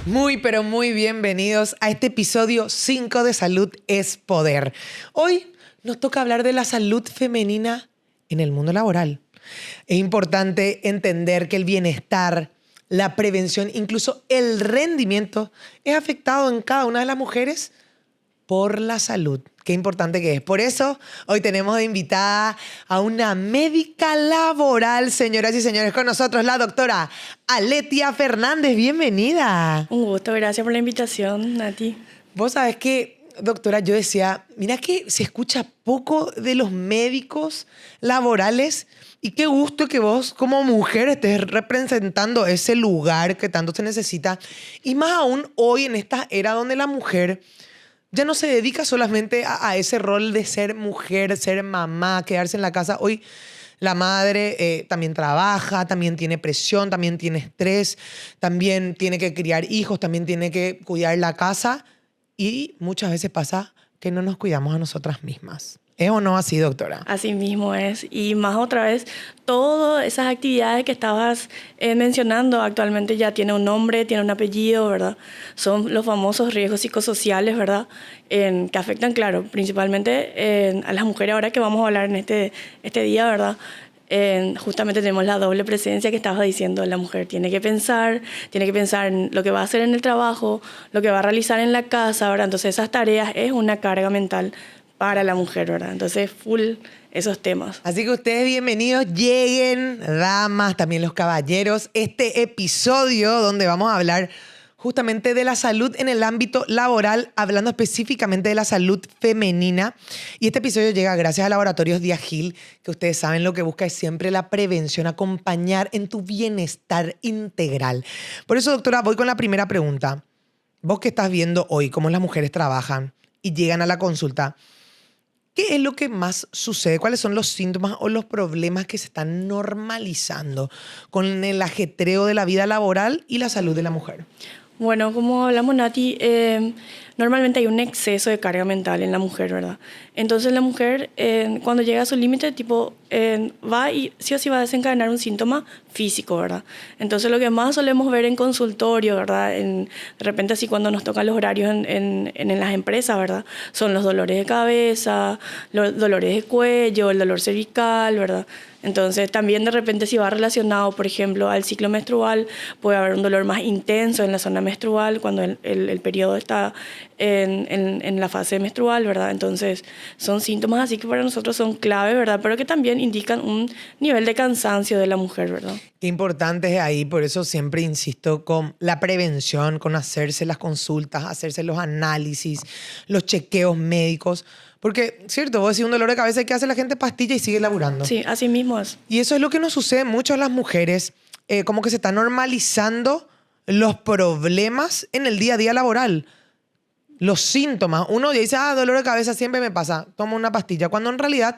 Muy, pero muy bienvenidos a este episodio 5 de Salud es Poder. Hoy nos toca hablar de la salud femenina en el mundo laboral. Es importante entender que el bienestar, la prevención, incluso el rendimiento es afectado en cada una de las mujeres por la salud. Qué importante que es. Por eso, hoy tenemos de invitada a una médica laboral, señoras y señores, con nosotros la doctora Aletia Fernández. Bienvenida. Un gusto, gracias por la invitación, Nati. Vos sabés que, doctora, yo decía, mira que se escucha poco de los médicos laborales y qué gusto que vos como mujer estés representando ese lugar que tanto se necesita. Y más aún hoy en esta era donde la mujer ya no se dedica solamente a ese rol de ser mujer, ser mamá, quedarse en la casa. Hoy la madre también trabaja, también tiene presión, también tiene estrés, también tiene que criar hijos, también tiene que cuidar la casa y muchas veces pasa que no nos cuidamos a nosotras mismas. ¿Es o no así, doctora? Así mismo es. Y más otra vez, todas esas actividades que estabas mencionando actualmente ya tienen un nombre, tienen un apellido, ¿verdad? Son los famosos riesgos psicosociales, ¿verdad? Que afectan, claro, principalmente a las mujeres. Ahora que vamos a hablar en este día, ¿verdad? Justamente tenemos la doble presencia que estabas diciendo. La mujer tiene que pensar en lo que va a hacer en el trabajo, lo que va a realizar en la casa, ¿verdad? Entonces esas tareas es una carga mental para la mujer, ¿verdad? Entonces, full esos temas. Así que ustedes bienvenidos, lleguen, damas, también los caballeros, este episodio donde vamos a hablar justamente de la salud en el ámbito laboral, hablando específicamente de la salud femenina. Y este episodio llega gracias a Laboratorios Diagil, que ustedes saben lo que busca es siempre la prevención, acompañar en tu bienestar integral. Por eso, doctora, voy con la primera pregunta. Vos que estás viendo hoy cómo las mujeres trabajan y llegan a la consulta, ¿qué es lo que más sucede? ¿Cuáles son los síntomas o los problemas que se están normalizando con el ajetreo de la vida laboral y la salud de la mujer? Bueno, como hablamos, Nati, normalmente hay un exceso de carga mental en la mujer, ¿verdad? Entonces la mujer, cuando llega a su límite, va y sí o sí va a desencadenar un síntoma físico, ¿verdad? Entonces lo que más solemos ver en consultorio, ¿verdad? De repente así cuando nos tocan los horarios en las empresas, ¿verdad? Son los dolores de cabeza, los dolores de cuello, el dolor cervical, ¿verdad? Entonces también de repente si va relacionado, por ejemplo, al ciclo menstrual, puede haber un dolor más intenso en la zona menstrual cuando el periodo está en la fase menstrual, ¿verdad? Entonces son síntomas así que para nosotros son clave, ¿verdad? Pero que también indican un nivel de cansancio de la mujer, ¿verdad? Qué importante es ahí, por eso siempre insisto con la prevención, con hacerse las consultas, hacerse los análisis, los chequeos médicos. Porque, cierto, vos decís un dolor de cabeza, ¿qué hace la gente? Pastilla y sigue laburando. Sí, así mismo es. Y eso es lo que nos sucede mucho a las mujeres, como que se está normalizando los problemas en el día a día laboral. Los síntomas. Uno dice, dolor de cabeza siempre me pasa, tomo una pastilla. Cuando en realidad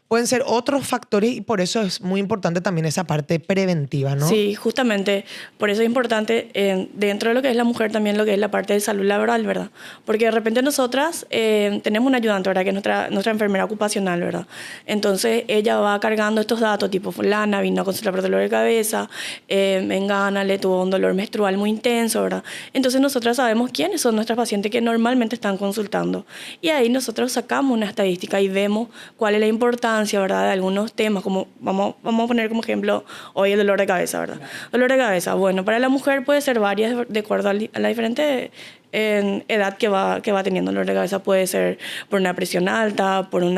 pueden ser otros factores y por eso es muy importante también esa parte preventiva, ¿no? Sí, justamente. Por eso es importante dentro de lo que es la mujer también lo que es la parte de salud laboral, ¿verdad? Porque de repente nosotras tenemos una ayudante, ¿verdad? Que es nuestra enfermera ocupacional, ¿verdad? Entonces ella va cargando estos datos, tipo fulana vino a consultar por dolor de cabeza, mengana le tuvo un dolor menstrual muy intenso, ¿verdad? Entonces nosotras sabemos quiénes son nuestras pacientes que normalmente están consultando. Y ahí nosotros sacamos una estadística y vemos cuál es la importancia, ¿verdad? De algunos temas, como vamos a poner como ejemplo hoy el dolor de cabeza, ¿verdad? Dolor de cabeza, bueno, para la mujer puede ser varias de acuerdo a la diferente edad que va teniendo. El dolor de cabeza puede ser por una presión alta, por un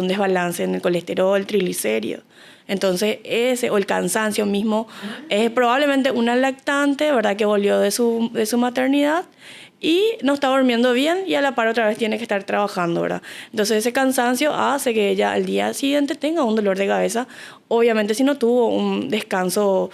desbalance en el colesterol, triglicéridos. Entonces o el cansancio mismo es probablemente una lactante, ¿verdad? Que volvió de su maternidad y no está durmiendo bien y a la par otra vez tiene que estar trabajando, ¿verdad? Entonces ese cansancio hace que ella al día siguiente tenga un dolor de cabeza. Obviamente si no tuvo un descanso,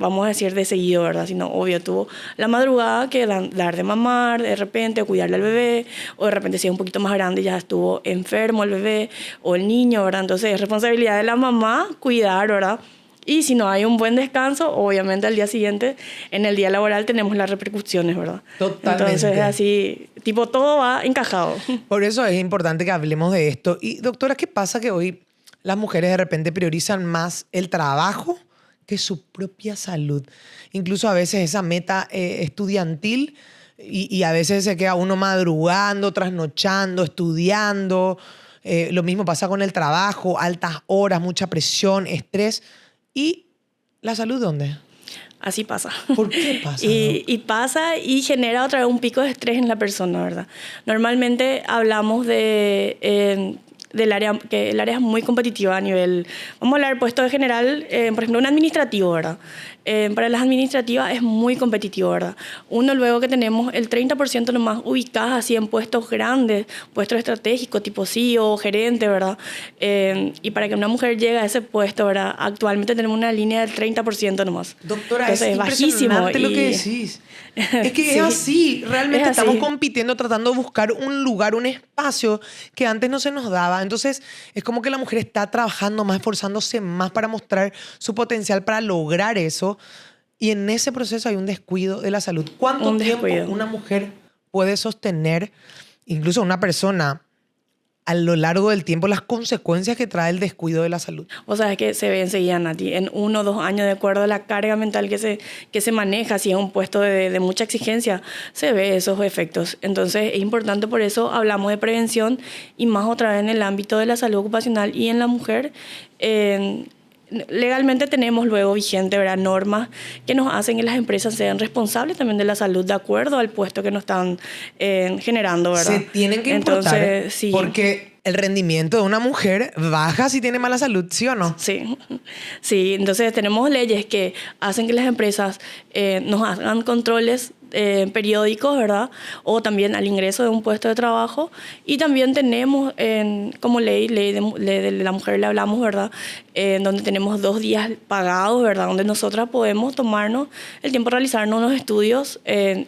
vamos a decir, de seguido, ¿verdad? Sino, obvio, tuvo la madrugada que dar de mamar de repente, o cuidarle al bebé, o de repente si es un poquito más grande ya estuvo enfermo el bebé o el niño, ¿verdad? Entonces es responsabilidad de la mamá cuidar, ¿verdad? Y si no hay un buen descanso, obviamente al día siguiente, en el día laboral, tenemos las repercusiones, ¿verdad? Totalmente. Entonces, así, tipo, todo va encajado. Por eso es importante que hablemos de esto. Y doctora, ¿qué pasa que hoy las mujeres de repente priorizan más el trabajo que su propia salud. Incluso a veces esa meta estudiantil y a veces se queda uno madrugando, trasnochando, estudiando. Lo mismo pasa con el trabajo, altas horas, mucha presión, estrés. ¿Y la salud dónde? Así pasa. ¿Por qué pasa, Y pasa y genera otra vez un pico de estrés en la persona, ¿verdad? Normalmente hablamos del área, que el área es muy competitiva a nivel, vamos a hablar puesto de general, por ejemplo, un administrativo, ¿verdad? Para las administrativas es muy competitivo, ¿verdad? Uno luego que tenemos el 30% nomás ubicadas así en puestos grandes, puestos estratégicos, tipo CEO, gerente, ¿verdad? Y para que una mujer llegue a ese puesto, ¿verdad? Actualmente tenemos una línea del 30% nomás. Doctora, Entonces, es impresionante lo que decís. Es que Sí, es así. Realmente es así. estamos compitiendo, tratando de buscar un lugar, un espacio que antes no se nos daba. Entonces, es como que la mujer está trabajando más, esforzándose más para mostrar su potencial para lograr eso. Y en ese proceso hay un descuido de la salud. ¿Cuánto Un tiempo descuido. una mujer puede sostener, incluso una persona, a lo largo del tiempo, las consecuencias que trae el descuido de la salud? O sea, es que se ve enseguida, Nati, en 1 o 2 años, de acuerdo a la carga mental que se maneja, si es un puesto de mucha exigencia, se ve esos efectos. Entonces, es importante, por eso hablamos de prevención y más otra vez en el ámbito de la salud ocupacional y en la mujer. Legalmente tenemos luego vigente, ¿verdad?, normas que nos hacen que las empresas sean responsables también de la salud de acuerdo al puesto que nos están generando, ¿verdad? Se tienen que importar, Entonces, sí. porque el rendimiento de una mujer baja si tiene mala salud, ¿sí o no? Sí, sí, entonces tenemos leyes que hacen que las empresas nos hagan controles periódicos, ¿verdad? O también al ingreso de un puesto de trabajo. Y también tenemos como ley de la mujer le hablamos, ¿verdad? Donde tenemos 2 días pagados, ¿verdad? Donde nosotras podemos tomarnos el tiempo de realizarnos unos estudios,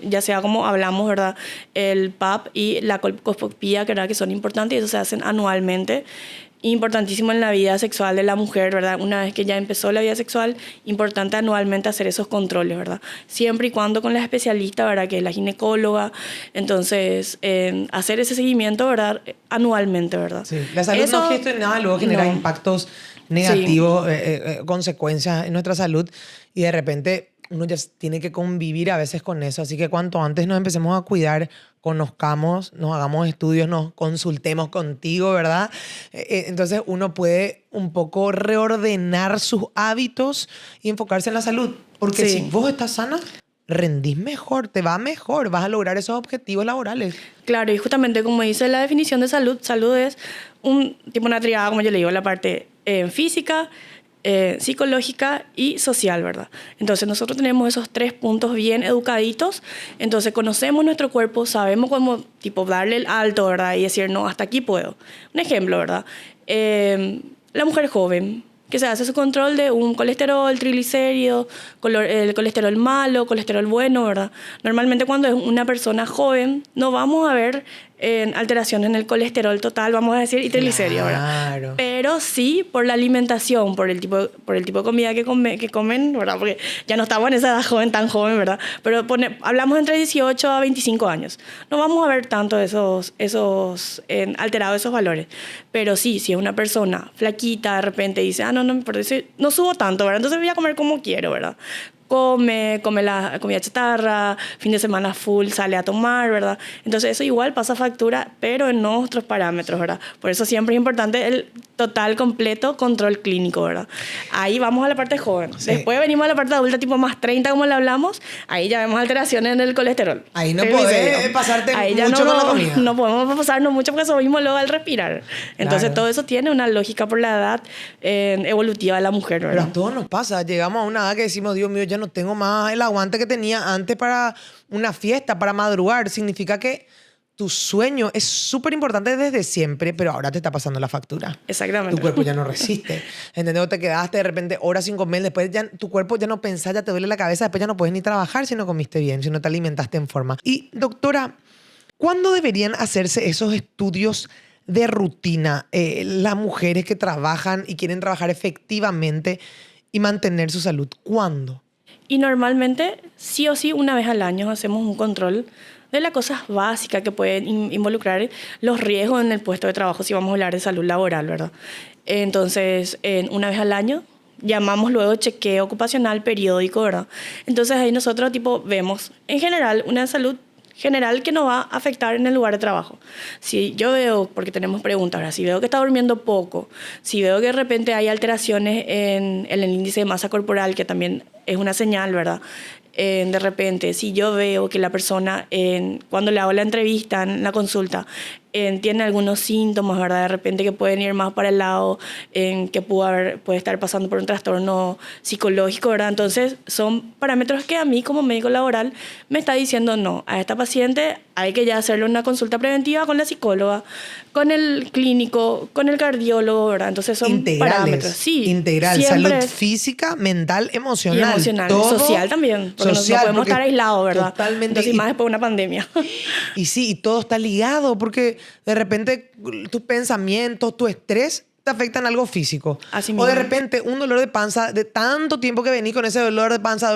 ya sea como hablamos, ¿verdad? El PAP y la colposcopía, ¿verdad? Que son importantes y eso se hacen anualmente. Importantísimo en la vida sexual de la mujer, ¿verdad? Una vez que ya empezó la vida sexual, importante anualmente hacer esos controles, ¿verdad? Siempre y cuando con la especialista, ¿verdad? Que es la ginecóloga. Entonces, hacer ese seguimiento, ¿verdad? Anualmente, ¿verdad? Sí. La salud Eso, no gestionada luego genera no. impactos negativos, consecuencias en nuestra salud y de repente uno ya tiene que convivir a veces con eso. Así que cuanto antes nos empecemos a cuidar, conozcamos, nos hagamos estudios, nos consultemos contigo, ¿verdad? Entonces uno puede un poco reordenar sus hábitos y enfocarse en la salud. Porque Sí. si vos estás sana, rendís mejor, te va mejor, vas a lograr esos objetivos laborales. Claro, y justamente como dice la definición de salud, salud es una triada, como yo le digo, la parte física, psicológica y social, ¿verdad? Entonces nosotros tenemos esos 3 puntos bien educaditos, entonces conocemos nuestro cuerpo, sabemos cómo tipo darle el alto, ¿verdad? Y decir, no, hasta aquí puedo. Un ejemplo, ¿verdad? La mujer joven que se hace su control de un colesterol, triglicéridos, el colesterol malo, colesterol bueno, ¿verdad? Normalmente cuando es una persona joven no vamos a ver alteraciones en el colesterol total, vamos a decir, y triglicéridos, ¿verdad? Claro. Pero sí por la alimentación, por el tipo de comida que comen, ¿verdad? Porque ya no estamos en esa edad joven, tan joven, ¿verdad? Pero hablamos entre 18 a 25 años. No vamos a ver tanto alterados esos valores. Pero sí, si es una persona flaquita, de repente dice, no, por eso no subo tanto, ¿verdad? Entonces voy a comer como quiero, ¿verdad? Come la comida chatarra, fin de semana full, sale a tomar, ¿verdad? Entonces eso igual pasa factura, pero en nuestros parámetros, ¿verdad? Por eso siempre es importante el total, completo control clínico, ¿verdad? Ahí vamos a la parte joven. Sí. Después venimos a la parte adulta, tipo más 30, como le hablamos. Ahí ya vemos alteraciones en el colesterol. Ahí no podés pasarte mucho con la comida. No podemos pasarnos mucho porque eso mismo luego al respirar. Entonces Claro. todo eso tiene una lógica por la edad evolutiva de la mujer, Pero ¿verdad? a todos nos pasa. Llegamos a una edad que decimos, Dios mío, ya no tengo más el aguante que tenía antes para una fiesta, para madrugar. Significa que tu sueño es súper importante desde siempre, pero ahora te está pasando la factura. Exactamente. Tu cuerpo ya no resiste. ¿Entendés? O te quedaste de repente horas sin comer, después ya tu cuerpo ya no pensás, ya te duele la cabeza, después ya no puedes ni trabajar si no comiste bien, si no te alimentaste en forma. Y doctora, ¿cuándo deberían hacerse esos estudios de rutina? Las mujeres que trabajan y quieren trabajar efectivamente y mantener su salud, ¿cuándo? Y normalmente, sí o sí, una vez al año hacemos un control de las cosas básicas que pueden involucrar los riesgos en el puesto de trabajo, si vamos a hablar de salud laboral, ¿verdad? Entonces, una vez al año llamamos luego chequeo ocupacional periódico, ¿verdad? Entonces ahí nosotros tipo vemos en general una salud general que no va a afectar en el lugar de trabajo. Si yo veo, porque tenemos preguntas ahora, si veo que está durmiendo poco, si veo que de repente hay alteraciones en el índice de masa corporal, que también es una señal, ¿verdad? De repente, si yo veo que la persona, cuando le hago la entrevista, en la consulta, tiene algunos síntomas, ¿verdad? De repente que pueden ir más para el lado que puede estar pasando por un trastorno psicológico, ¿verdad? Entonces, son parámetros que a mí como médico laboral me está diciendo, no, a esta paciente hay que ya hacerle una consulta preventiva con la psicóloga, con el clínico, con el cardiólogo, ¿verdad? Entonces, son Integrales, parámetros. Sí, integral, salud física, mental, emocional. Y emocional, todo social también, porque social, no podemos porque estar aislados, ¿verdad? Totalmente. Entonces, y más después de una pandemia. Y sí, y todo está ligado, porque de repente tus pensamientos, tu estrés te afectan algo físico. Así O mismo. de repente un dolor de panza, de tanto tiempo que venís con ese dolor de panza,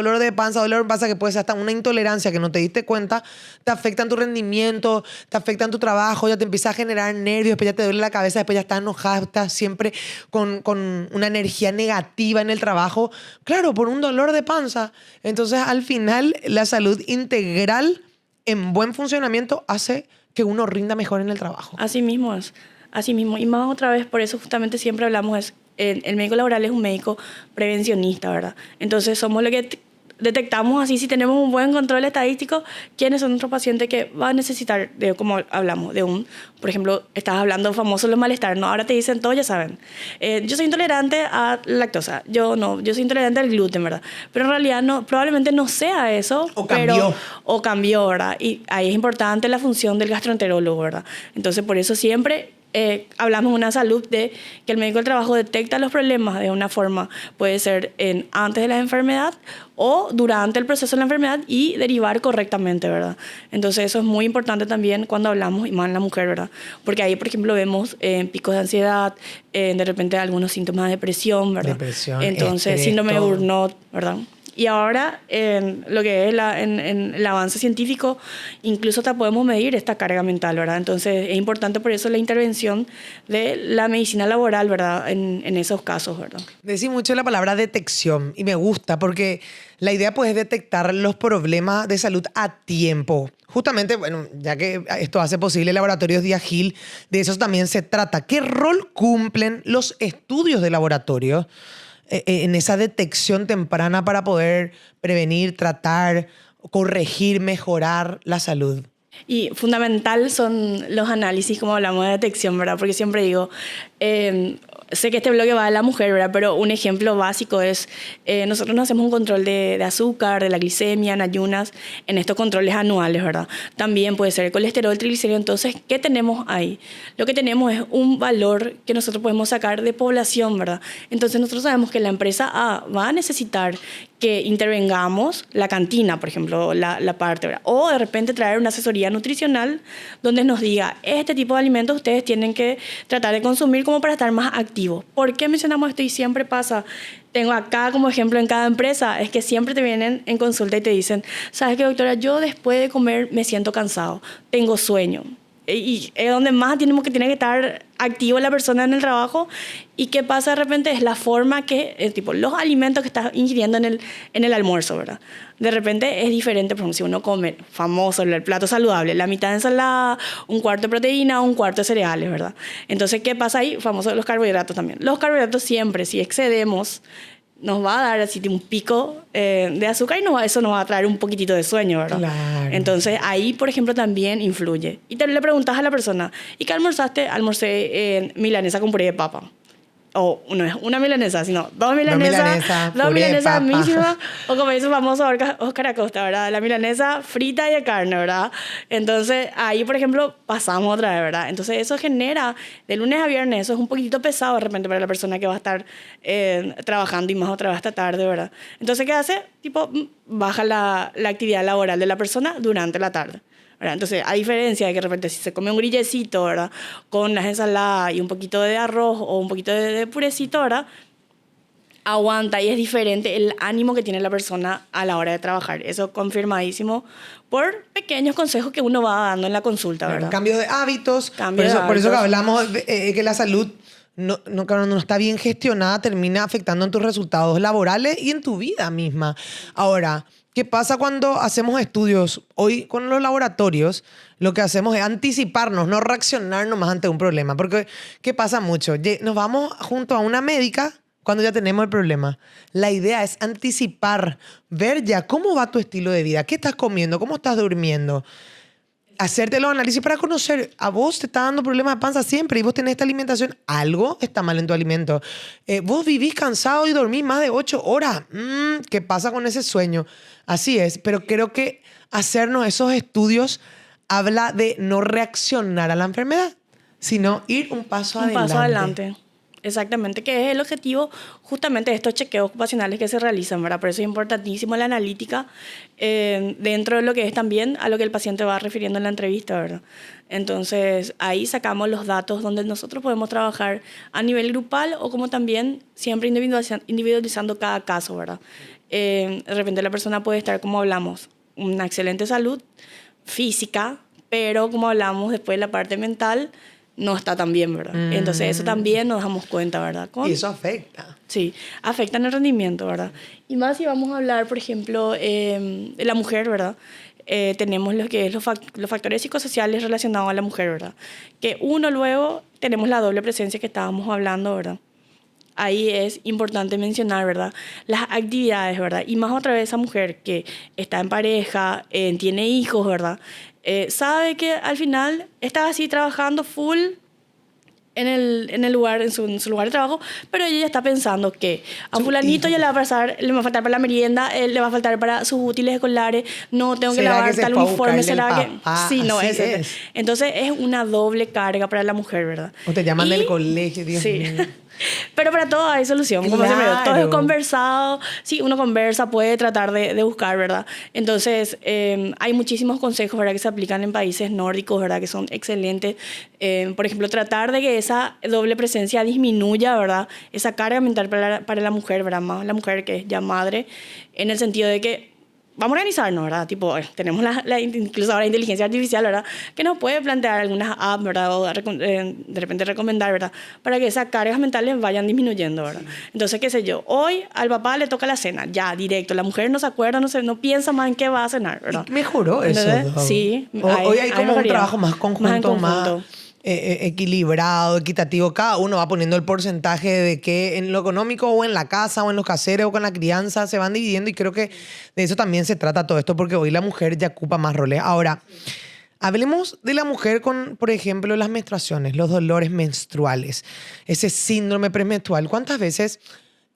que puede ser hasta una intolerancia que no te diste cuenta, te afectan tu rendimiento, te afectan tu trabajo, ya te empieza a generar nervios, después ya te duele la cabeza, después ya estás enojada, estás siempre con una energía negativa en el trabajo. Claro, por un dolor de panza. Entonces, al final, la salud integral en buen funcionamiento hace que uno rinda mejor en el trabajo. Así mismo es. Así mismo. Y más otra vez, por eso justamente siempre hablamos, el médico laboral es un médico prevencionista, ¿verdad? Entonces somos lo que detectamos así, si tenemos un buen control estadístico, quiénes son nuestros pacientes que van a necesitar, como hablamos, por ejemplo, estás hablando famoso los malestares, ¿no? Ahora te dicen todo, ya saben. Yo soy intolerante a lactosa, yo soy intolerante al gluten, ¿verdad? Pero en realidad no, probablemente no sea eso. O cambió, ¿verdad? Y ahí es importante la función del gastroenterólogo, ¿verdad? Entonces, por eso siempre hablamos de una salud de que el médico del trabajo detecta los problemas de una forma, puede ser antes de la enfermedad o durante el proceso de la enfermedad y derivar correctamente, ¿verdad? Entonces eso es muy importante también cuando hablamos, y más en la mujer, ¿verdad? Porque ahí, por ejemplo, vemos picos de ansiedad, de repente algunos síntomas de depresión, ¿verdad? Entonces, estrés, síndrome de Burnout, ¿verdad? Y ahora, en lo que es en el avance científico, incluso hasta podemos medir esta carga mental, ¿verdad? Entonces, es importante por eso la intervención de la medicina laboral, ¿verdad? En esos casos, ¿verdad? Decís mucho la palabra detección y me gusta porque la idea pues, es detectar los problemas de salud a tiempo. Justamente, bueno, ya que esto hace posible Laboratorios Diagil, de eso también se trata. ¿Qué rol cumplen los estudios de laboratorio en esa detección temprana para poder prevenir, tratar, corregir, mejorar la salud? Y fundamental son los análisis, como hablamos de detección, ¿verdad? Porque siempre digo, sé que este bloque va de la mujer, ¿verdad? Pero un ejemplo básico es, nosotros no hacemos un control de azúcar, de la glicemia en ayunas, en estos controles anuales, ¿verdad? También puede ser el colesterol, triglicéridos. Entonces, ¿qué tenemos ahí? Lo que tenemos es un valor que nosotros podemos sacar de población, ¿verdad? Entonces, nosotros sabemos que la empresa A va a necesitar que intervengamos la cantina, por ejemplo, la parte, ¿verdad? O de repente traer una asesoría nutricional donde nos diga, este tipo de alimentos ustedes tienen que tratar de consumir como para estar más activos. ¿Por qué mencionamos esto? Y siempre pasa, tengo acá como ejemplo en cada empresa, es que siempre te vienen en consulta y te dicen, ¿sabes qué, doctora? Yo después de comer me siento cansado, tengo sueño. Y es donde más tiene que estar activo la persona en el trabajo. ¿Y qué pasa de repente? Es la forma que, tipo, los alimentos que estás ingiriendo en el almuerzo, ¿verdad? De repente es diferente, por ejemplo, si uno come, famoso, el plato saludable, la mitad de ensalada, un cuarto de proteína, un cuarto de cereales, ¿verdad? Entonces, ¿qué pasa ahí? Famoso los carbohidratos también. Los carbohidratos siempre, si excedemos, nos va a dar así un pico de azúcar y eso nos va a traer un poquitito de sueño, ¿verdad? Claro. Entonces, ahí, por ejemplo, también influye. Y le preguntas a la persona, ¿y qué almorzaste? Almorcé milanesa con puré de papa. O no es una milanesa, sino dos milanesas mismas. O como dice el famoso Oscar Acosta, ¿verdad? La milanesa frita y de carne, ¿verdad? Entonces, ahí, por ejemplo, pasamos otra vez, ¿verdad? Entonces, eso genera, de lunes a viernes, eso es un poquitito pesado de repente para la persona que va a estar trabajando y más otra vez hasta tarde, ¿verdad? Entonces, ¿qué hace? Tipo, baja la actividad laboral de la persona durante la tarde, ¿verdad? Entonces, a diferencia de que de repente si se come un grillecito, ¿verdad? Con las ensaladas y un poquito de arroz o un poquito de purecito, ¿verdad? Aguanta y es diferente el ánimo que tiene la persona a la hora de trabajar. Eso confirmadísimo por pequeños consejos que uno va dando en la consulta, ¿verdad? Cambio de hábitos. Por eso que hablamos que la salud cuando no está bien gestionada, termina afectando en tus resultados laborales y en tu vida misma. Ahora, ¿qué pasa cuando hacemos estudios? Hoy con los laboratorios lo que hacemos es anticiparnos, no reaccionar nomás ante un problema. Porque, ¿qué pasa mucho? Nos vamos junto a una médica cuando ya tenemos el problema. La idea es anticipar, ver ya cómo va tu estilo de vida, qué estás comiendo, cómo estás durmiendo. Hacerte los análisis para conocer, a vos te está dando problemas de panza siempre y vos tenés esta alimentación, algo está mal en tu alimento. Vos vivís cansado y dormís más de 8 horas. ¿Qué pasa con ese sueño? Así es, pero creo que hacernos esos estudios habla de no reaccionar a la enfermedad, sino ir un paso adelante. Un paso adelante. Exactamente, que es el objetivo justamente de estos chequeos ocupacionales que se realizan, ¿verdad? Por eso es importantísimo la analítica dentro de lo que es también a lo que el paciente va refiriendo en la entrevista, ¿verdad? Entonces, ahí sacamos los datos donde nosotros podemos trabajar a nivel grupal o como también siempre individualizando cada caso, ¿verdad? De repente la persona puede estar, como hablamos, una excelente salud física, pero como hablamos después de la parte mental, no está tan bien, ¿verdad? Entonces eso también nos damos cuenta, ¿verdad? Y eso afecta. Sí, afecta en el rendimiento, ¿verdad? Y más si vamos a hablar, por ejemplo, de la mujer, ¿verdad? Tenemos lo que es los factores psicosociales relacionados a la mujer, ¿verdad? Que uno luego tenemos la doble presencia que estábamos hablando, ¿verdad? Ahí es importante mencionar, ¿verdad? Las actividades, ¿verdad? Y más otra vez esa mujer que está en pareja, tiene hijos, ¿verdad? Sabe que al final está así trabajando full en el lugar, en su lugar de trabajo, pero ella ya está pensando que a fulanito ya le va a faltar para la merienda, le va a faltar para sus útiles escolares, no tengo que lavar tal uniforme, ¿será que? Sí, no, es. Entonces es una doble carga para la mujer, ¿verdad? O te llaman del colegio, Dios mío. Pero para todo hay solución, como siempre digo, todo es conversado. Sí, uno conversa, puede tratar de buscar, ¿verdad? Entonces, hay muchísimos consejos, ¿verdad?, que se aplican en países nórdicos, ¿verdad?, que son excelentes. Por ejemplo, tratar de que esa doble presencia disminuya, ¿verdad?, esa carga mental para la mujer, ¿verdad?, más la mujer que es ya madre, en el sentido de que vamos a organizarnos, ¿verdad? Tipo, tenemos incluso ahora inteligencia artificial, ¿verdad? Que nos puede plantear algunas apps, ¿verdad? O de repente recomendar, ¿verdad? Para que esas cargas mentales vayan disminuyendo, ¿verdad? Entonces, qué sé yo, hoy al papá le toca la cena, ya, directo. La mujer no se acuerda, no piensa más en qué va a cenar, ¿verdad? Y mejoró eso, ¿no? Sí. Hoy hay como un trabajo más conjunto, más equilibrado, equitativo. Cada uno va poniendo el porcentaje de que en lo económico o en la casa o en los caseros o con la crianza se van dividiendo, y creo que de eso también se trata todo esto, porque hoy la mujer ya ocupa más roles. Ahora, hablemos de la mujer con, por ejemplo, las menstruaciones, los dolores menstruales, ese síndrome premenstrual. ¿Cuántas veces?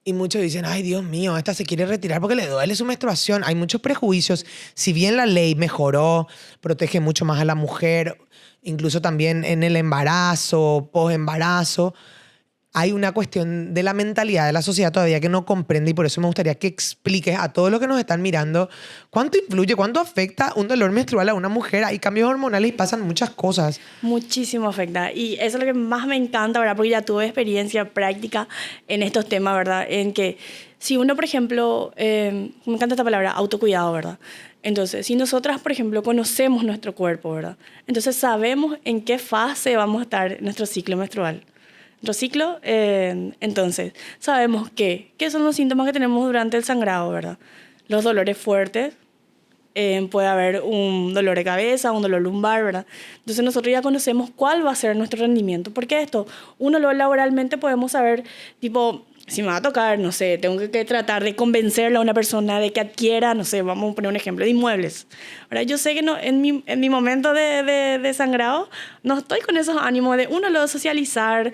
Y muchos dicen, ay, Dios mío, esta se quiere retirar porque le duele su menstruación. Hay muchos prejuicios. Si bien la ley mejoró, protege mucho más a la mujer, incluso también en el embarazo, posembarazo, hay una cuestión de la mentalidad de la sociedad todavía que no comprende, y por eso me gustaría que expliques a todos los que nos están mirando cuánto influye, cuánto afecta un dolor menstrual a una mujer. Hay cambios hormonales y pasan muchas cosas. Muchísimo afecta. Y eso es lo que más me encanta, ¿verdad? Porque ya tuve experiencia práctica en estos temas, ¿verdad? En que si uno, por ejemplo, me encanta esta palabra, autocuidado, ¿verdad? Entonces, si nosotras, por ejemplo, conocemos nuestro cuerpo, ¿verdad? Entonces sabemos en qué fase vamos a estar en nuestro ciclo menstrual. Nuestro ciclo, entonces, sabemos qué son los síntomas que tenemos durante el sangrado, ¿verdad? Los dolores fuertes, puede haber un dolor de cabeza, un dolor lumbar, ¿verdad? Entonces nosotros ya conocemos cuál va a ser nuestro rendimiento. Porque esto, uno lo laboralmente podemos saber, tipo, si me va a tocar, no sé, tengo que tratar de convencerle a una persona de que adquiera, no sé, vamos a poner un ejemplo, de inmuebles. Ahora, yo sé que no, en mi momento de sangrado no estoy con esos ánimos de uno luego socializar,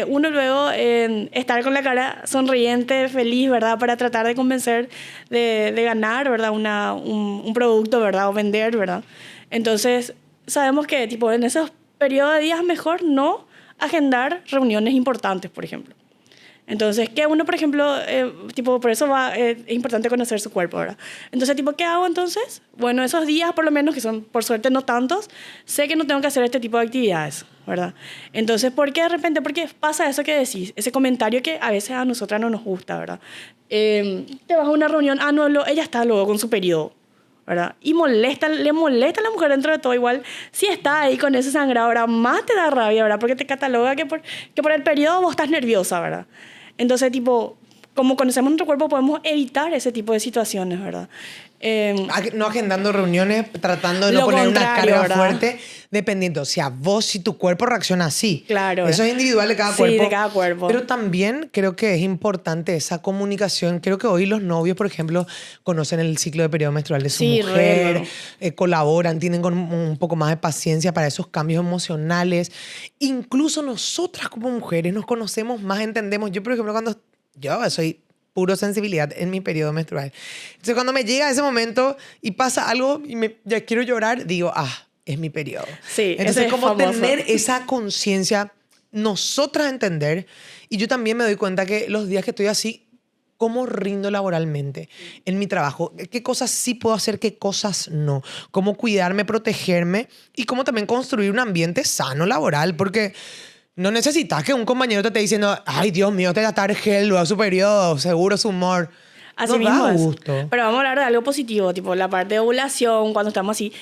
uno luego estar con la cara sonriente, feliz, ¿verdad? Para tratar de convencer de ganar, ¿verdad? Un producto, ¿verdad? O vender, ¿verdad? Entonces, sabemos que tipo, en esos periodos de días mejor no agendar reuniones importantes, por ejemplo. Entonces, ¿qué uno, por ejemplo, tipo, por eso es importante conocer su cuerpo, ¿verdad? Entonces, tipo, ¿qué hago entonces? Bueno, esos días, por lo menos, que son, por suerte, no tantos, sé que no tengo que hacer este tipo de actividades, ¿verdad? Entonces, ¿por qué de repente? Porque pasa eso que decís, ese comentario que a veces a nosotras no nos gusta, ¿verdad? Te vas a una reunión, no, ella está luego con su periodo. ¿verdad? Y le molesta a la mujer dentro de todo. Igual, si está ahí con ese sangrado, ¿verdad? Más te da rabia, ¿verdad? Porque te cataloga que por el periodo vos estás nerviosa, ¿verdad? Entonces, tipo, como conocemos nuestro cuerpo, podemos evitar ese tipo de situaciones, ¿verdad? No agendando reuniones, tratando de no Lo poner una contrario, carga ¿verdad? fuerte, dependiendo. O sea, vos, si tu cuerpo reacciona así. Claro. Eso es individual de cada Sí, cuerpo. de cada cuerpo. Pero también creo que es importante esa comunicación. Creo que hoy los novios, por ejemplo, conocen el ciclo de periodo menstrual de su Sí, mujer, re, colaboran, tienen con un poco más de paciencia para esos cambios emocionales. Incluso nosotras como mujeres nos conocemos más, entendemos. Yo, por ejemplo, yo soy puro sensibilidad en mi periodo menstrual. Entonces, cuando me llega ese momento y pasa algo y ya quiero llorar, digo, es mi periodo. Sí, Entonces, ese es como famoso. tener esa conciencia, nosotras entender, y yo también me doy cuenta que los días que estoy así, cómo rindo laboralmente en mi trabajo, qué cosas sí puedo hacer, qué cosas no, cómo cuidarme, protegerme y cómo también construir un ambiente sano laboral, porque no necesitas que un compañero te esté diciendo, ay, Dios mío, te da estar gel, lo su periodo, seguro su humor. Así No mismo da es. gusto. Pero vamos a hablar de algo positivo, tipo la parte de ovulación, cuando estamos así.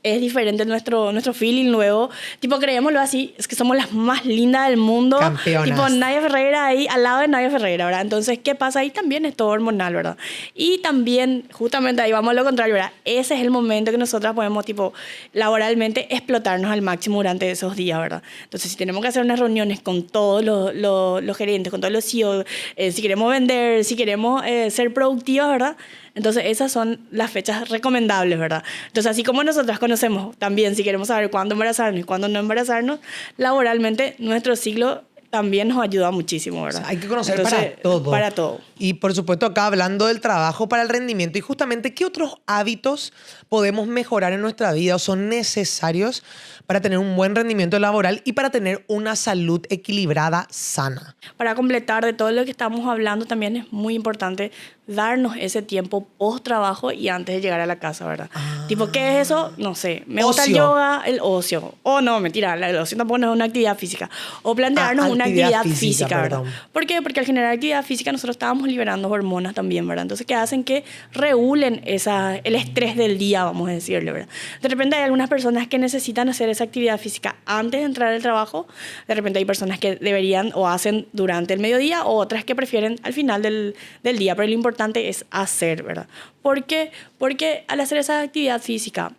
Es diferente nuestro feeling luego. Tipo, creémoslo así, es que somos las más lindas del mundo. Campeonas. Tipo, Nadia Ferreira ahí, al lado de Nadia Ferreira, ¿verdad? Entonces, ¿qué pasa ahí? También es todo hormonal, ¿verdad? Y también, justamente ahí vamos a lo contrario, ¿verdad? Ese es el momento que nosotras podemos, tipo, laboralmente explotarnos al máximo durante esos días, ¿verdad? Entonces, si tenemos que hacer unas reuniones con todos los gerentes, con todos los CEO, si queremos vender, si queremos ser productivas, ¿verdad? Entonces, esas son las fechas recomendables, ¿verdad? Entonces, así como nosotras conocemos también, si queremos saber cuándo embarazarnos y cuándo no embarazarnos, laboralmente nuestro ciclo también nos ayuda muchísimo, ¿verdad? O sea, hay que conocer Entonces, para todo. Para todo. Y por supuesto acá hablando del trabajo para el rendimiento y justamente qué otros hábitos podemos mejorar en nuestra vida o son necesarios para tener un buen rendimiento laboral y para tener una salud equilibrada, sana. Para completar de todo lo que estamos hablando, también es muy importante darnos ese tiempo post trabajo y antes de llegar a la casa, ¿verdad? Tipo, ¿qué es eso? No sé. Me gusta el Ocio. yoga, el ocio. O no, mentira, el ocio tampoco no es una actividad física. O plantearnos una actividad física, ¿verdad? perdón. ¿Por qué? Porque al generar actividad física nosotros estábamos liberando hormonas también, ¿verdad? Entonces, que hacen que regulen el estrés del día, vamos a decirle, ¿verdad? De repente hay algunas personas que necesitan hacer esa actividad física antes de entrar al trabajo. De repente hay personas que deberían o hacen durante el mediodía o otras que prefieren al final del día. Pero lo importante es hacer, ¿verdad? ¿Por qué? Porque al hacer esa actividad física,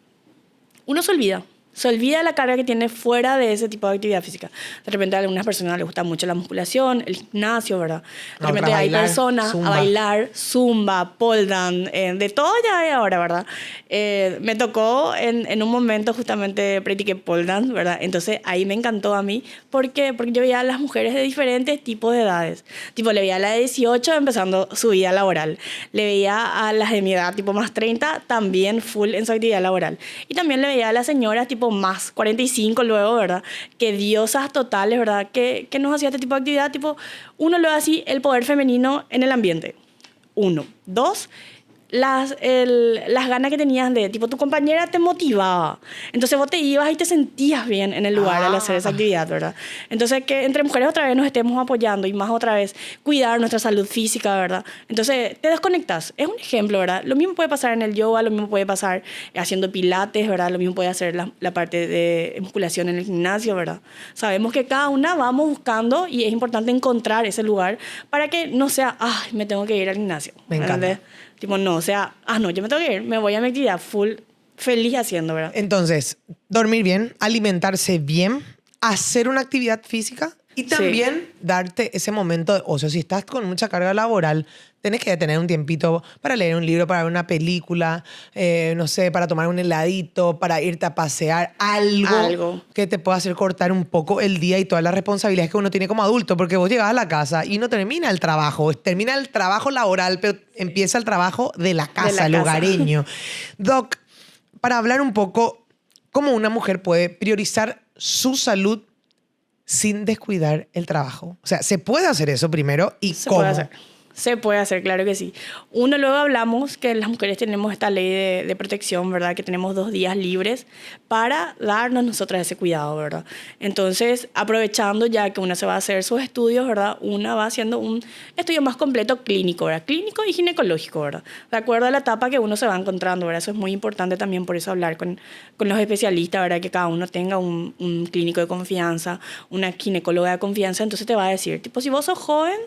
uno se olvida. Se olvida de la carga que tiene fuera de ese tipo de actividad física. De repente a algunas personas les gusta mucho la musculación, el gimnasio, ¿verdad? De repente hay personas zumba. a bailar zumba, pole dance, de todo ya hay ahora, ¿verdad? Me tocó en un momento justamente practiqué pole dance, ¿verdad? Entonces ahí me encantó a mí. ¿Por qué? Porque yo veía a las mujeres de diferentes tipos de edades. Tipo, le veía a la de 18 empezando su vida laboral. Le veía a las de mi edad, tipo más 30, también full en su actividad laboral. Y también le veía a las señoras, tipo más 45 luego, ¿verdad? Que diosas totales, ¿verdad? Que nos hacía este tipo de actividad, tipo, uno lo así, el poder femenino en el ambiente. Uno. Dos, las ganas que tenías de, tipo, tu compañera te motivaba. Entonces vos te ibas y te sentías bien en el lugar al hacer esa actividad, ¿verdad? Entonces que entre mujeres otra vez nos estemos apoyando y más otra vez cuidar nuestra salud física, ¿verdad? Entonces te desconectas. Es un ejemplo, ¿verdad? Lo mismo puede pasar en el yoga, lo mismo puede pasar haciendo pilates, ¿verdad? Lo mismo puede hacer la parte de musculación en el gimnasio, ¿verdad? Sabemos que cada una vamos buscando y es importante encontrar ese lugar para que no sea, ay, me tengo que ir al gimnasio. Me encanta. ¿Entendés? Tipo, no, o sea, no, yo me tengo que ir, me voy a mi actividad full feliz haciendo, ¿verdad? Entonces, dormir bien, alimentarse bien, hacer una actividad física y también darte ese momento de ocio. Si estás con mucha carga laboral, tenés que tener un tiempito para leer un libro, para ver una película, no sé, para tomar un heladito, para irte a pasear, algo que te pueda hacer cortar un poco el día y todas las responsabilidades que uno tiene como adulto, porque vos llegás a la casa y no termina el trabajo, termina el trabajo laboral, pero empieza el trabajo de la casa, el hogareño. Doc, para hablar un poco cómo una mujer puede priorizar su salud sin descuidar el trabajo. O sea, ¿se puede hacer eso primero? ¿Y Se cómo? puede hacer. Se puede hacer, claro que sí. Uno, luego hablamos que las mujeres tenemos esta ley de protección, ¿verdad? Que tenemos 2 días libres para darnos nosotras ese cuidado, ¿verdad? Entonces, aprovechando ya que una se va a hacer sus estudios, ¿verdad? Una va haciendo un estudio más completo clínico, ¿verdad? Clínico y ginecológico, ¿verdad? De acuerdo a la etapa que uno se va encontrando, ¿verdad? Eso es muy importante también, por eso hablar con los especialistas, ¿verdad? Que cada uno tenga un clínico de confianza, una ginecóloga de confianza, entonces te va a decir, tipo, si vos sos joven,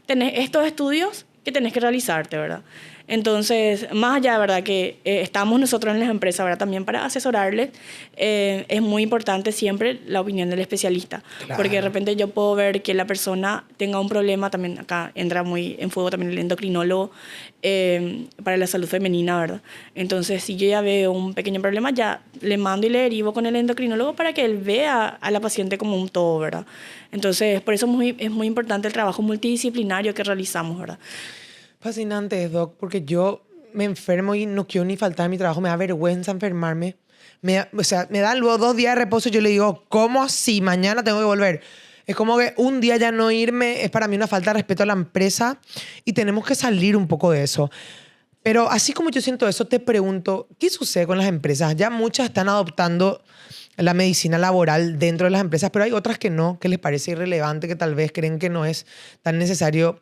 tenés estos estudios que tenés que realizarte, ¿verdad? Entonces, más allá, ¿verdad? Que estamos nosotros en las empresas, ¿verdad? También para asesorarles, es muy importante siempre la opinión del especialista. Claro. Porque de repente yo puedo ver que la persona tenga un problema, también acá entra muy en fuego también el endocrinólogo para la salud femenina, ¿verdad? Entonces, si yo ya veo un pequeño problema, ya le mando y le derivo con el endocrinólogo para que él vea a la paciente como un todo, ¿verdad? Entonces, por eso es muy importante el trabajo multidisciplinario que realizamos, ¿verdad? Fascinante, Doc, porque yo me enfermo y no quiero ni faltar a mi trabajo, me da vergüenza enfermarme. O sea, me dan luego 2 días de reposo y yo le digo, ¿cómo así? Mañana tengo que volver. Es como que un día ya no irme es para mí una falta de respeto a la empresa y tenemos que salir un poco de eso. Pero así como yo siento eso, te pregunto, ¿qué sucede con las empresas? Ya muchas están adoptando la medicina laboral dentro de las empresas, pero hay otras que no, que les parece irrelevante, que tal vez creen que no es tan necesario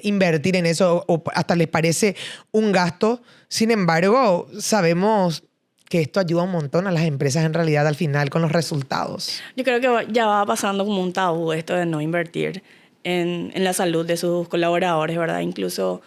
invertir en eso o hasta les parece un gasto. Sin embargo, sabemos que esto ayuda un montón a las empresas en realidad al final con los resultados. Yo creo que ya va pasando como un tabú esto de no invertir en la salud de sus colaboradores, ¿verdad? Incluso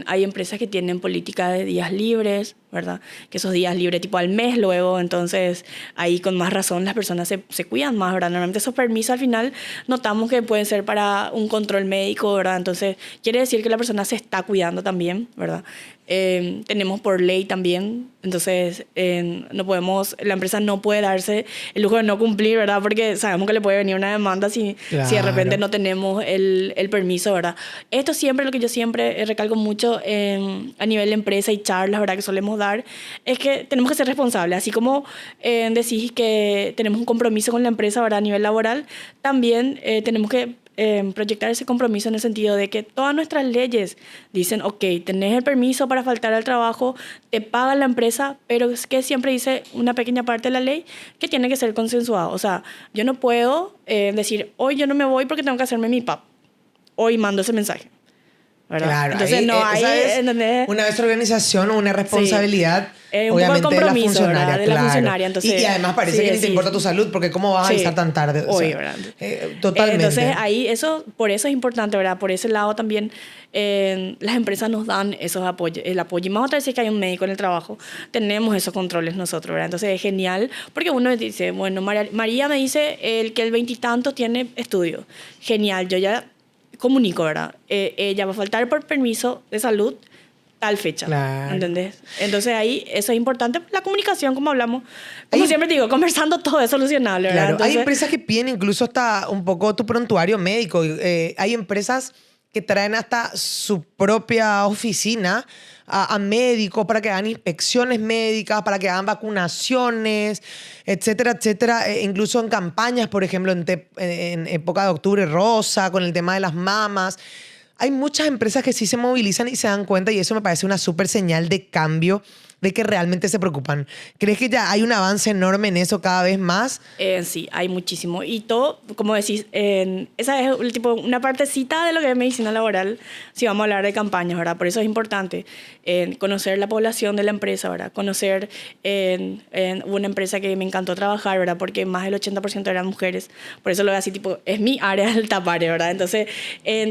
hay empresas que tienen política de días libres, ¿verdad? Que esos días libres tipo al mes luego, entonces ahí con más razón las personas se cuidan más, ¿verdad? Normalmente esos permisos al final notamos que pueden ser para un control médico, ¿verdad? Entonces quiere decir que la persona se está cuidando también, ¿verdad? Tenemos por ley también, entonces no podemos, la empresa no puede darse el lujo de no cumplir, ¿verdad? Porque sabemos que le puede venir una demanda si de repente no tenemos el permiso, ¿verdad? Esto siempre, lo que yo siempre recalco mucho a nivel de empresa y charlas, ¿verdad? Que solemos dar, es que tenemos que ser responsables, así como decís que tenemos un compromiso con la empresa, ¿verdad? A nivel laboral, también tenemos que proyectar ese compromiso en el sentido de que todas nuestras leyes dicen, ok, tenés el permiso para faltar al trabajo, te paga la empresa, pero es que siempre dice una pequeña parte de la ley que tiene que ser consensuado. O sea, yo no puedo decir, hoy yo no me voy porque tengo que hacerme mi PAP. Hoy mando ese mensaje, ¿verdad? Claro, entonces ahí, no hay... una vez organización o una responsabilidad, un obviamente, poco de compromiso, de la funcionaria. ¿verdad? De la funcionaria, entonces, y además parece que ni te importa tu salud, porque ¿cómo vas a avisar tan tarde? O sea, ¿verdad? Totalmente. Entonces, ahí por eso es importante, ¿verdad? Por ese lado también las empresas nos dan esos apoyos, el apoyo. Y más otra vez si es que hay un médico en el trabajo, tenemos esos controles nosotros, ¿verdad? Entonces es genial, porque uno dice, bueno, María me dice que el 20 y tantos tiene estudio. Genial, yo ya comunico, ¿verdad? Ella va a faltar por permiso de salud tal fecha, claro. ¿Entendés? Entonces ahí eso es importante, la comunicación, como hablamos, como siempre digo, conversando todo es solucionable, ¿verdad? Claro, Entonces, hay empresas que piden incluso hasta un poco tu prontuario médico. Hay empresas que traen hasta su propia oficina a médicos para que hagan inspecciones médicas, para que hagan vacunaciones, etcétera, etcétera. Incluso en campañas, por ejemplo, en época de octubre rosa, con el tema de las mamas. Hay muchas empresas que sí se movilizan y se dan cuenta y eso me parece una súper señal de cambio, de que realmente se preocupan. ¿Crees que ya hay un avance enorme en eso cada vez más? Sí, hay muchísimo. Y todo, como decís, esa es una partecita de lo que es medicina laboral, si vamos a hablar de campañas, ¿verdad? Por eso es importante conocer la población de la empresa, ¿verdad? Conocer una empresa que me encantó trabajar, ¿verdad? Porque más del 80% eran mujeres. Por eso lo veo así, tipo, es mi área del tapare, ¿verdad? Entonces,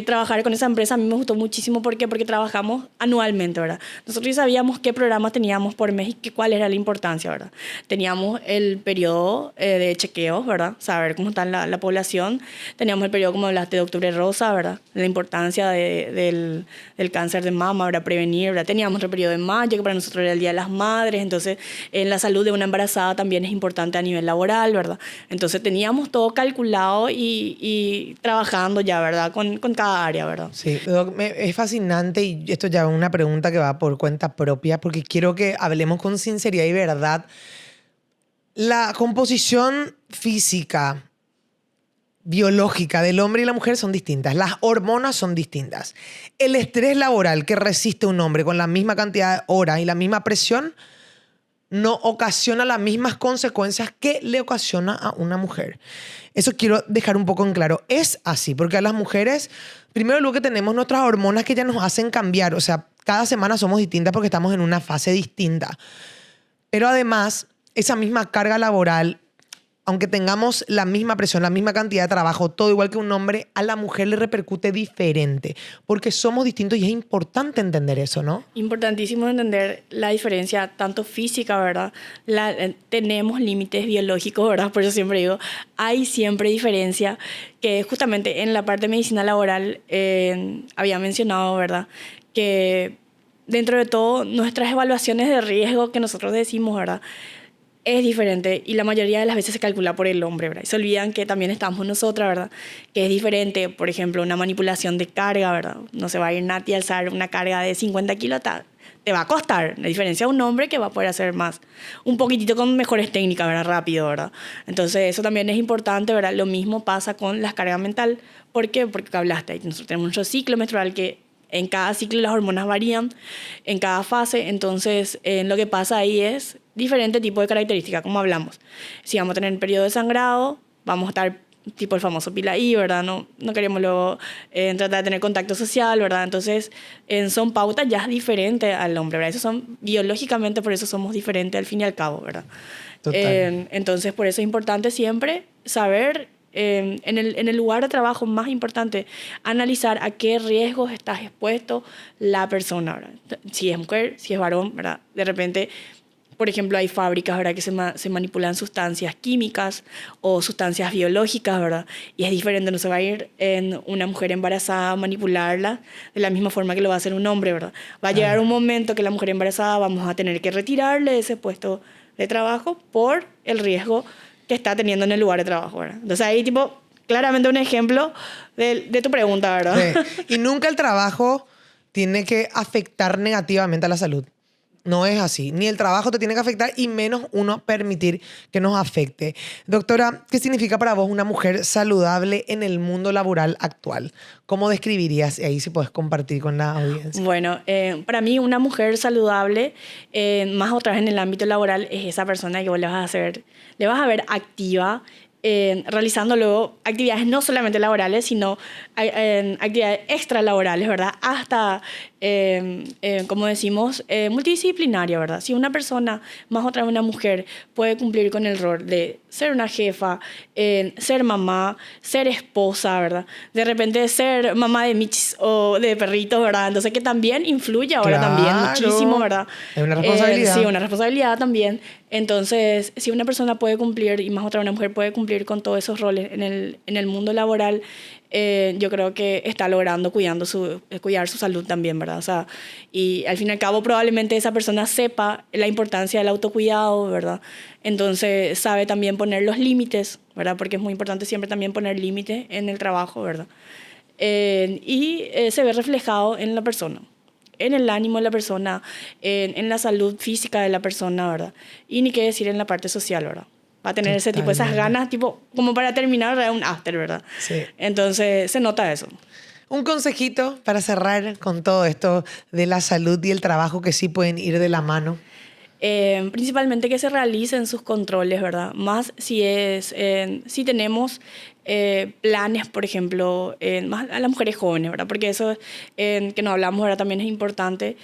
trabajar con esa empresa a mí me gustó muchísimo. ¿Por qué? Porque trabajamos anualmente, ¿verdad? Nosotros ya sabíamos qué programas teníamos por mes y cuál era la importancia, ¿verdad? Teníamos el periodo de chequeos, ¿verdad? Saber cómo está la población. Teníamos el periodo, como hablaste, de octubre rosa, ¿verdad? La importancia del cáncer de mama, ¿verdad? Prevenir, ¿verdad? Teníamos el periodo de mayo, que para nosotros era el Día de las Madres. Entonces, en la salud de una embarazada también es importante a nivel laboral, ¿verdad? Entonces, teníamos todo calculado y trabajando ya, ¿verdad? Con cada área, ¿verdad? Sí, es fascinante y esto ya es una pregunta que va por cuenta propia porque quiero que hablemos con sinceridad y verdad. La composición física biológica del hombre y la mujer son distintas. Las hormonas son distintas. El estrés laboral que resiste un hombre con la misma cantidad de horas y la misma presión no ocasiona las mismas consecuencias que le ocasiona a una mujer. Eso quiero dejar un poco en claro. Es así, porque a las mujeres, primero luego que tenemos nuestras hormonas que ya nos hacen cambiar. O sea, cada semana somos distintas porque estamos en una fase distinta. Pero además, esa misma carga laboral, aunque tengamos la misma presión, la misma cantidad de trabajo, todo igual que un hombre, a la mujer le repercute diferente, porque somos distintos y es importante entender eso, ¿no? Importantísimo entender la diferencia, tanto física, ¿verdad? Tenemos límites biológicos, ¿verdad? Por eso siempre digo, hay siempre diferencia, que justamente en la parte de medicina laboral había mencionado, ¿verdad? Que dentro de todo, nuestras evaluaciones de riesgo que nosotros decimos, ¿verdad? Es diferente y la mayoría de las veces se calcula por el hombre, ¿verdad? Y se olvidan que también estamos nosotras, ¿verdad? Que es diferente, por ejemplo, una manipulación de carga, ¿verdad? No se va a ir Nati a alzar una carga de 50 kilos, te va a costar. La diferencia de un hombre que va a poder hacer más. Un poquitito con mejores técnicas, ¿verdad? Rápido, ¿verdad? Entonces eso también es importante, ¿verdad? Lo mismo pasa con las cargas mental. ¿Por qué? Porque hablaste, nosotros tenemos nuestro ciclo menstrual que en cada ciclo las hormonas varían, en cada fase, entonces lo que pasa ahí es diferente tipo de características, como hablamos. Si vamos a tener periodo de sangrado, vamos a estar tipo el famoso pila I, ¿verdad? No queremos luego tratar de tener contacto social, ¿verdad? Entonces son pautas ya diferentes al hombre, ¿verdad? Eso son biológicamente, por eso somos diferentes al fin y al cabo, ¿verdad? Total. Entonces por eso es importante siempre saber en el lugar de trabajo más importante, analizar a qué riesgos está expuesto la persona, ¿verdad? Si es mujer, si es varón, ¿verdad? De repente, por ejemplo, hay fábricas, ¿verdad? Que se manipulan sustancias químicas o sustancias biológicas, ¿verdad? Y es diferente, no se va a ir en una mujer embarazada a manipularla de la misma forma que lo va a hacer un hombre, ¿verdad? Va a llegar un momento que la mujer embarazada vamos a tener que retirarle de ese puesto de trabajo por el riesgo que está teniendo en el lugar de trabajo, ¿verdad? Entonces ahí, tipo, claramente un ejemplo de tu pregunta, ¿verdad? Sí. Y nunca el trabajo tiene que afectar negativamente a la salud. No es así. Ni el trabajo te tiene que afectar y menos uno permitir que nos afecte. Doctora, ¿qué significa para vos una mujer saludable en el mundo laboral actual? ¿Cómo describirías? Y ahí sí puedes compartir con la audiencia. Bueno, para mí una mujer saludable, más otra vez en el ámbito laboral, es esa persona que vos le vas a ver activa, realizando luego actividades no solamente laborales, sino actividades extralaborales, ¿verdad? Hasta, como decimos, multidisciplinaria, ¿verdad? Si una persona, más otra vez una mujer, puede cumplir con el rol de ser una jefa, ser mamá, ser esposa, ¿verdad? De repente ser mamá de michis o de perritos, ¿verdad? Entonces que también influye ahora también muchísimo, ¿verdad? Es una responsabilidad. Sí, una responsabilidad también. Entonces, si una persona puede cumplir, y más otra una mujer puede cumplir con todos esos roles en el mundo laboral, yo creo que está logrando cuidar su salud también, ¿verdad? O sea, y al fin y al cabo probablemente esa persona sepa la importancia del autocuidado, ¿verdad? Entonces sabe también poner los límites, ¿verdad? Porque es muy importante siempre también poner límites en el trabajo, ¿verdad? Y se ve reflejado en la persona, en el ánimo de la persona, en la salud física de la persona, ¿verdad? Y ni qué decir en la parte social, ¿verdad? Va a tener ese tipo, esas ganas, tipo, como para terminar, ¿verdad? Un after, ¿verdad? Sí. Entonces, se nota eso. Un consejito para cerrar con todo esto de la salud y el trabajo que sí pueden ir de la mano. Principalmente que se realicen sus controles, ¿verdad? Más si tenemos planes, por ejemplo, más a las mujeres jóvenes, ¿verdad? Porque eso que no hablamos ahora también es importante.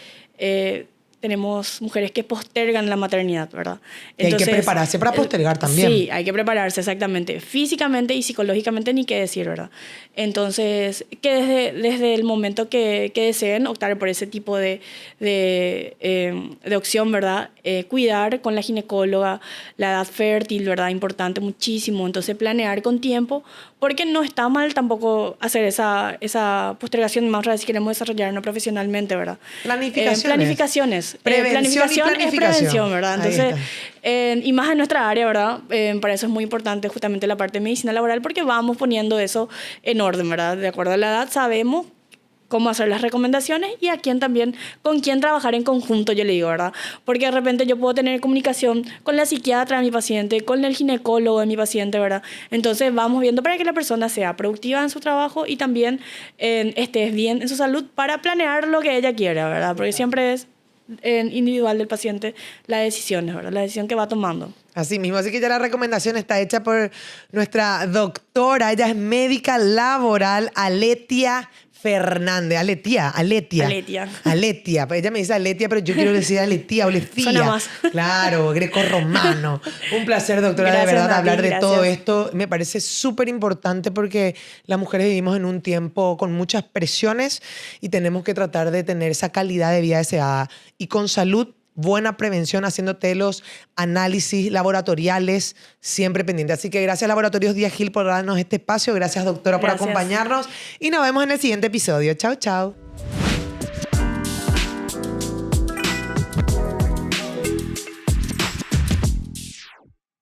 Tenemos mujeres que postergan la maternidad, ¿verdad? Entonces, hay que prepararse para postergar también. Sí, hay que prepararse exactamente, físicamente y psicológicamente, ni qué decir, ¿verdad? Entonces, que desde el momento que deseen optar por ese tipo de opción, ¿verdad? Cuidar con la ginecóloga, la edad fértil, ¿verdad? Importante muchísimo. Entonces, planear con tiempo, porque no está mal tampoco hacer esa postergación más, ¿verdad? Si queremos desarrollarnos profesionalmente, ¿verdad? Planificaciones. Planificación es prevención, ¿verdad? Entonces, y más en nuestra área, ¿verdad? Para eso es muy importante justamente la parte de medicina laboral, porque vamos poniendo eso en orden, ¿verdad? De acuerdo a la edad sabemos cómo hacer las recomendaciones y a quién también, con quién trabajar en conjunto, yo le digo, ¿verdad? Porque de repente yo puedo tener comunicación con la psiquiatra de mi paciente, con el ginecólogo de mi paciente, ¿verdad? Entonces vamos viendo para que la persona sea productiva en su trabajo y también esté bien en su salud para planear lo que ella quiera, ¿verdad? Porque siempre es individual del paciente la decisión, ¿verdad? La decisión que va tomando. Así mismo, así que ya la recomendación está hecha por nuestra doctora, ella es médica laboral, Aletia Fernández. Aletia. Ella me dice Aletia, pero yo quiero decir Aletia o Lefía. Suena más. Claro, greco-romano. Un placer, doctora, Gracias, de verdad, Nati, hablar de gracias. todo esto. Me parece súper importante porque las mujeres vivimos en un tiempo con muchas presiones y tenemos que tratar de tener esa calidad de vida deseada. Y con salud, buena prevención, haciéndote los análisis laboratoriales siempre pendiente. Así que gracias Laboratorios Díaz Gil por darnos este espacio. Gracias, doctora, por Gracias. acompañarnos. Y nos vemos en el siguiente episodio. Chao, chao.